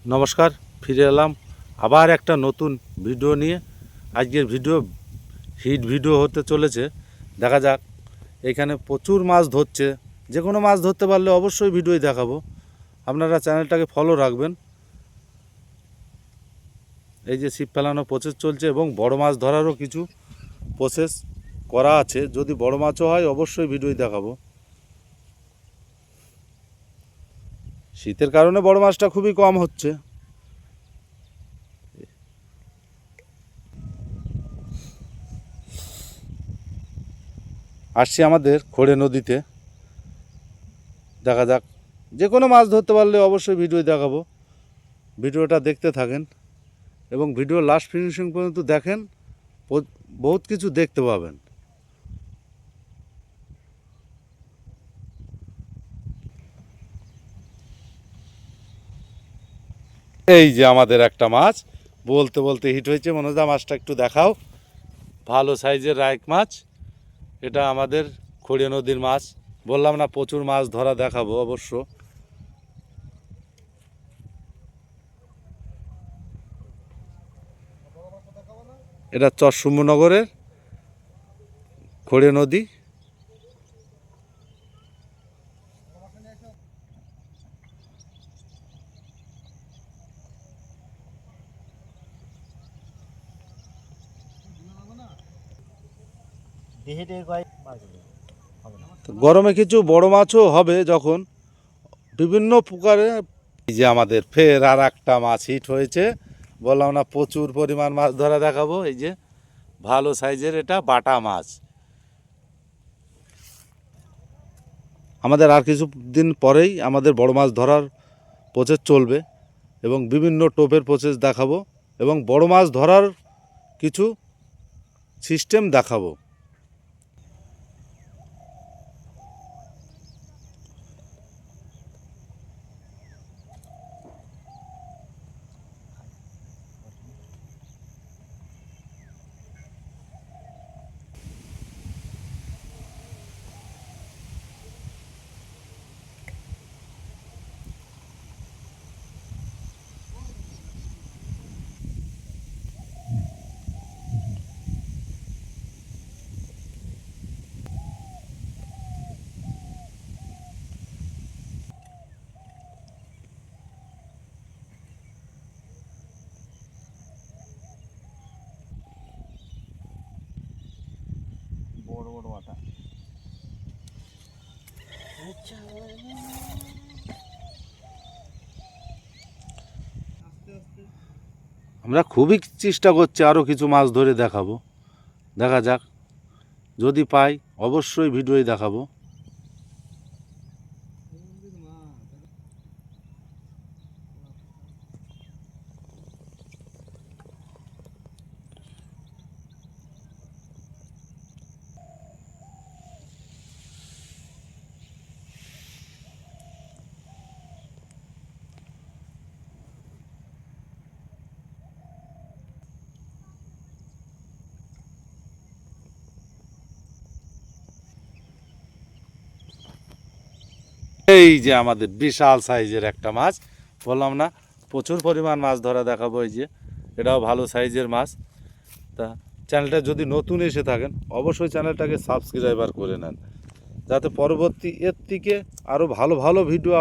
নমস্কার, ফিরে এলাম আবার একটা নতুন ভিডিও নিয়ে। আজকের ভিডিও হিট ভিডিও হতে চলেছে। দেখা যাক, এখানে প্রচুর মাছ ধরছে। যে কোনো মাছ ধরতে পারলে অবশ্যই ভিডিওই দেখাবো। আপনারা চ্যানেলটাকে ফলো রাখবেন। এই যে ছিপ ফেলানো প্রসেস চলছে এবং বড় মাছ ধরারও কিছু প্রসেস করা আছে। যদি বড় মাছও হয় অবশ্যই ভিডিওই দেখাবো। শীতের কারণে বড় মাছটা খুবই কম হচ্ছে। আসছি আমাদের খোড়ে নদীতে। দেখা যাক, যে কোনো মাছ ধরতে পারলে অবশ্যই ভিডিও দেখাবো। ভিডিওটা দেখতে থাকেন এবং ভিডিও লাস্ট ফিনিশিং পর্যন্ত দেখেন, বহুত কিছু দেখতে পাবেন। এই যে আমাদের একটা মাছ বলতে বলতে হিট হয়েছে। মনোজা, মাছটা একটু দেখাও। ভালো সাইজের রাইক মাছ। এটা আমাদের খড়িয়া নদীর মাছ। বললাম না, প্রচুর মাছ ধরা দেখাবো অবশ্য। এটা চরশুম্বনগরের খড়িয়া নদী। গরমে কিছু বড় মাছও হবে যখন বিভিন্ন প্রকারে। এই যে আমাদের ফের আর একটা মাছ হিট হয়েছে। বললাম না, প্রচুর পরিমাণ মাছ ধরা দেখাবো। এই যে ভালো সাইজের এটা বাটা মাছ। আমাদের আর কিছু দিন পরেই আমাদের বড় মাছ ধরার প্রসেস চলবে এবং বিভিন্ন টোপের প্রসেস দেখাবো এবং বড় মাছ ধরার কিছু সিস্টেম দেখাবো। বড় বড় আটা আমরা খুবই চেষ্টা করছি আরও কিছু মাছ ধরে দেখাবো। দেখা যাক, যদি পাই অবশ্যই ভিডিওই দেখাবো। এই যে আমাদের বিশাল সাইজের একটা মাছ। বললাম না, প্রচুর পরিমাণ মাছ ধরা দেখাবো। এই যে এটাও ভালো সাইজের মাছ। তা চ্যানেলটা যদি নতুন এসে থাকেন অবশ্যই চ্যানেলটাকে সাবস্ক্রাইবার করে নেন, যাতে পরবর্তী এর থেকে আরও ভালো ভালো ভিডিও